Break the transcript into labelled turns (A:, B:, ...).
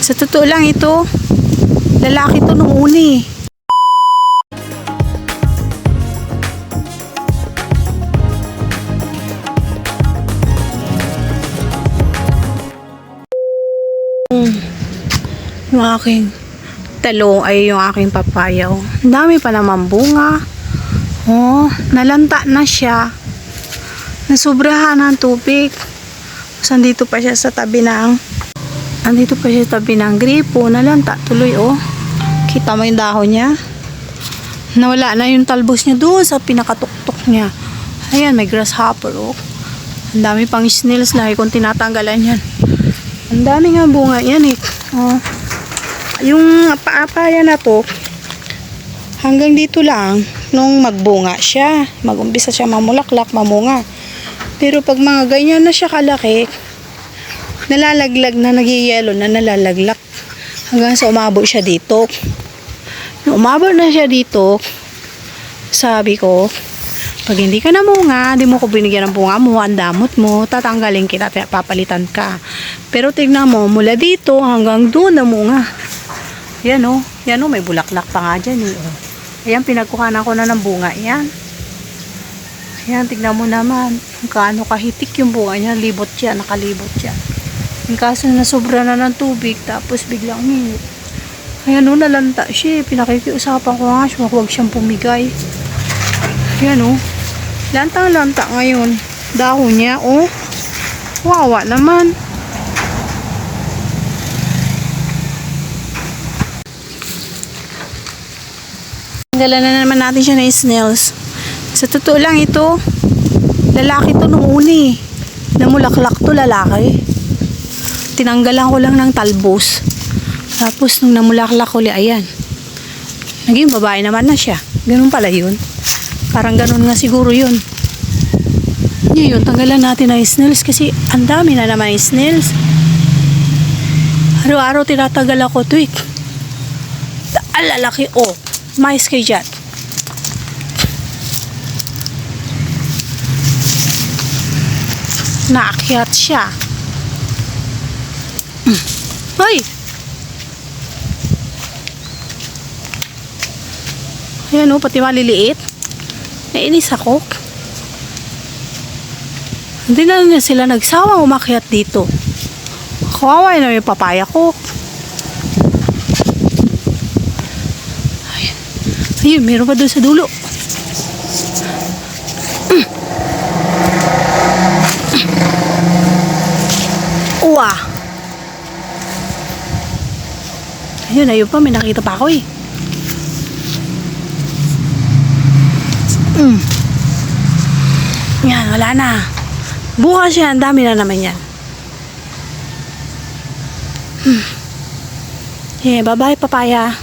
A: Sa totoo lang ito, lalaki to nung una eh. Yung aking talong ay yung aking papaya. Oh. Ang dami pa naman bunga. Oh, nalanta na siya. Nasubrahan ng tubig. Andito pa siya sa tabi ng gripo. Nalanta tuloy oh. Kita mo yung dahon niya? Nawala na yung talbos niya doon sa pinakatuktok niya. Ayan, may grasshopper oh. Ang dami pang snails na kung tinatanggalan yan. Ang dami nga bunga yan eh. Oh. Yung paapaya na to, hanggang dito lang, nung magbunga siya. Magumpisa siya mamulaklak, mamunga. Pero pag mga ganyan na siya kalaki, nalalaglag na, nagyayelo na, nalalaglag. Hanggang sa umabot siya dito. Nung umabot na siya dito, sabi ko, pag hindi ka namunga, hindi mo ko binigyan ng bunga mo, ang damot mo, tatanggalin kita, papalitan ka. Pero tignan mo, mula dito hanggang doon namunga. Yan o, may bulaklak pa nga dyan eh. Ayan, pinagkuhanan ko na ng bunga. Yan. Ayan, tignan mo naman. Kung kaano kahitik yung bunga niya, libot siya, nakalibot siya. Yung kaso na sobra na ng tubig, tapos biglang minute. Ayan o, nalanta siya. Pinakikiusapan ko nga siya, huwag siyang pumigay. Ayan o, lantang-lanta ngayon. Dahon niya o. Wawa naman. Tanggalan na naman natin siya ng snails. Sa totoo lang ito, lalaki to nung una eh. Namulaklak to, lalaki. Tinanggalan ko lang ng talbos. Tapos nung namulaklak ulit, ayan. Naging babae naman na siya. Ganun pala yun. Parang ganun nga siguro yun. Ngayon, tanggalan natin ng snails kasi ang dami na naman yung snails. Araw-araw tinatagal ako ito eh. Lalaki oh. Mais kayo dyan. Naakyat siya. Hoy! Ayan o, pati maliliit. Nainis ako. Hindi na sila nagsawang umakyat dito. Kawawa na yung papaya ko. Ayun, meron pa doon sa dulo. Uwa. Ayun pa, may nakita pa ako eh. Yan, wala na. Bukas yan, dami na naman yan. Yeah, bye-bye papaya.